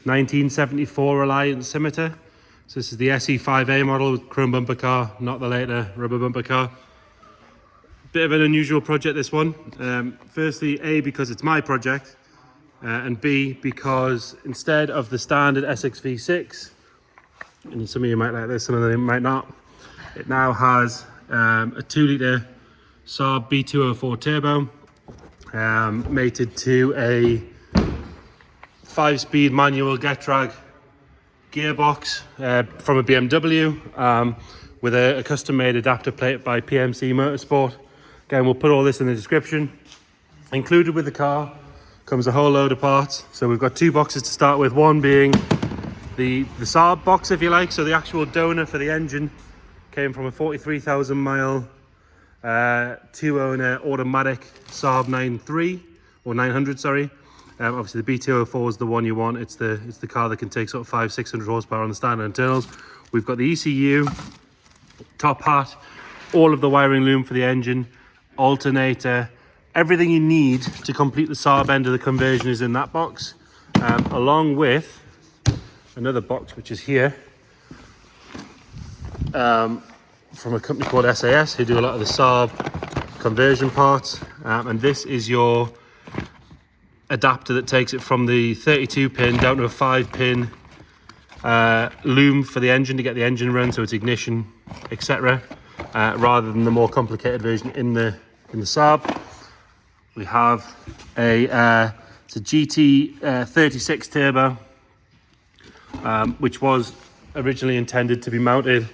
1974 Reliant Scimitar. So this is the SE5A model with chrome bumper car, not the later rubber bumper car. Bit of an unusual project, this one. Firstly, A, because it's my project, and B, because instead of the standard SXV6, and some of you might like this, some of them might not, it now has a 2-litre Saab B204 turbo, mated to a 5-speed manual get drag gearbox from a BMW, with a custom made adapter plate by PMC Motorsport. Again, we'll put all this in the description. Included with the car comes a whole load of parts. So we've got 2 boxes to start with, one being the Saab box, if you like. So the actual donor for the engine came from a 43,000 mile 2-owner automatic Saab 900, sorry. Obviously the B204 is the one you want. It's the car that can take sort of 500-600 horsepower on the standard internals. We've got the ECU, top hat, all of the wiring loom for the engine, alternator, everything you need to complete the Saab end of the conversion is in that box, along with another box which is here, from a company called SAS, who do a lot of the Saab conversion parts, and this is your adapter that takes it from the 32 pin down to a 5 pin loom for the engine to get the engine run, so it's ignition, etc., rather than the more complicated version in the Saab. We have it's a GT 36 turbo, which was originally intended to be mounted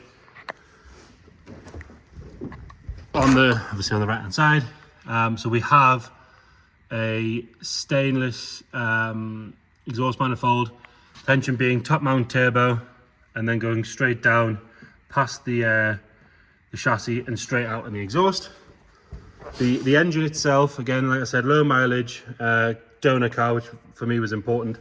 on obviously on the right hand side. So we have a stainless exhaust manifold, tension being top mount turbo, and then going straight down past the chassis and straight out in the exhaust. The engine itself, again, like I said, low mileage donor car, which for me was important,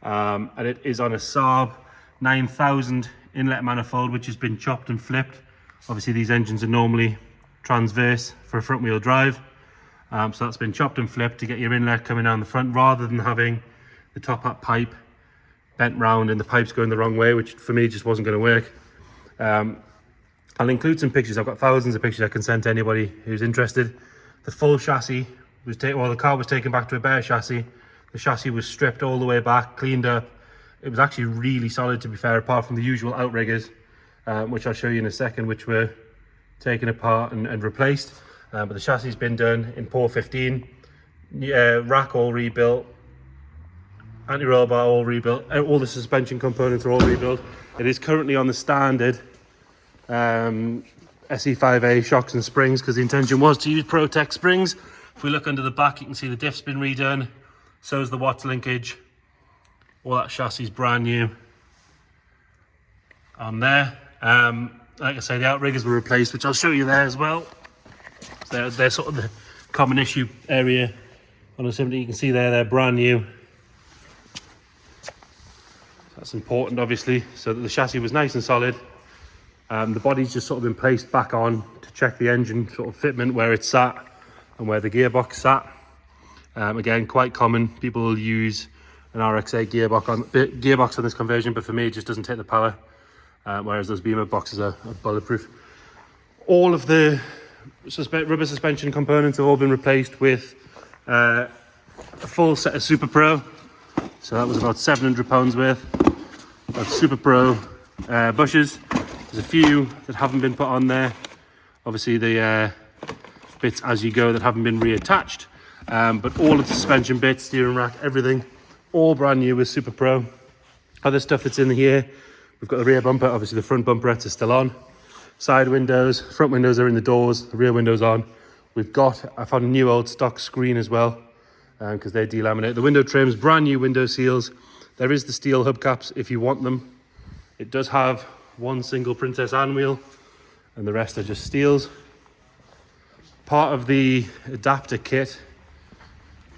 and it is on a Saab 9000 inlet manifold, which has been chopped and flipped. Obviously these engines are normally transverse for a front wheel drive, so that's been chopped and flipped to get your inlet coming down the front, rather than having the top hat pipe bent round and the pipes going the wrong way, which for me just wasn't going to work. I'll include some pictures. I've got thousands of pictures I can send to anybody who's interested. The full chassis was the car was taken back to a bare chassis. The chassis was stripped all the way back, cleaned up. It was actually really solid, to be fair, apart from the usual outriggers, which I'll show you in a second, which were taken apart and replaced. But the chassis has been done in Pour 15, rack all rebuilt, anti-roll bar all rebuilt, all the suspension components are all rebuilt. It is currently on the standard SE5A shocks and springs, because the intention was to use Protec springs. If we look under the back, you can see the diff's been redone, so is the Watts linkage. All that chassis is brand new on there. Like I say, the outriggers were replaced, which I'll show you there as well. They're sort of the common issue area on a Scimitar. You can see there, they're brand new. That's important, obviously, so that the chassis was nice and solid. The body's just sort of been placed back on to check the engine sort of fitment, where it's sat and where the gearbox sat. Again, quite common. People will use an RX-8 gearbox on this conversion, but for me it just doesn't take the power, whereas those Beamer boxes are bulletproof. All of the rubber suspension components have all been replaced with a full set of Super Pro. So that was about £700 worth of Super Pro bushes. There's a few that haven't been put on there. Obviously the bits as you go that haven't been reattached, but all of the suspension bits, steering rack, everything, all brand new with Super Pro. Other stuff that's in here, we've got the rear bumper. Obviously the front bumperettes are still on. Side windows, front windows are in the doors, the rear window's on. I found a new old stock screen as well, because they delaminate. The window trims, brand new window seals. There is the steel hubcaps if you want them. It does have one single Princess Anne wheel, and the rest are just steels. Part of the adapter kit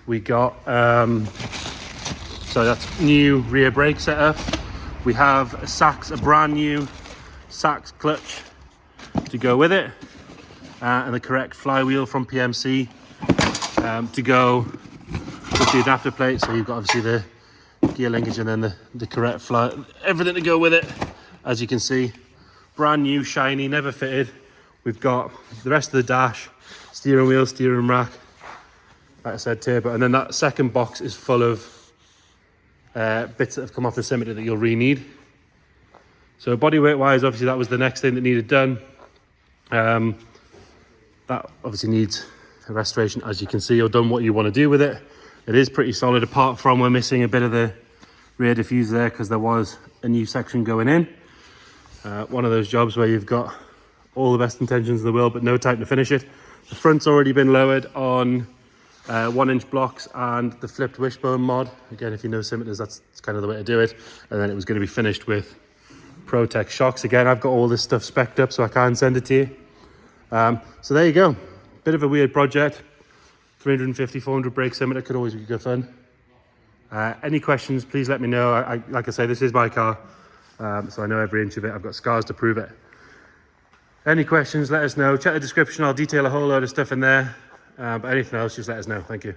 we got, so that's new rear brake setup. We have a brand new Sachs clutch to go with it, and the correct flywheel from PMC to go with the adapter plate. So you've got obviously the gear linkage, and then the correct flat, everything to go with it. As you can see, brand new, shiny, never fitted. We've got the rest of the dash, steering wheel, steering rack, like I said, turbo, and then that second box is full of bits that have come off the Scimitar that you'll re-need. So bodyweight wise, obviously that was the next thing that needed done. That obviously needs a restoration, as you can see. You've done what you want to do with it. It is pretty solid, apart from we're missing a bit of the rear diffuser there because there was a new section going in. One of those jobs where you've got all the best intentions in the world but no time to finish it. The front's already been lowered on 1-inch blocks and the flipped wishbone mod. Again, if you know Scimitars, that's kind of the way to do it. And then it was going to be finished with Protec shocks. Again, I've got all this stuff spec'd up so I can send it to you. So there you go. Bit of a weird project. 350, 400 brake Scimitar could always be good fun. Any questions, please let me know. Like I say, this is my car, so I know every inch of it. I've got scars to prove it. Any questions, let us know. Check the description. I'll detail a whole load of stuff in there. But anything else, just let us know. Thank you.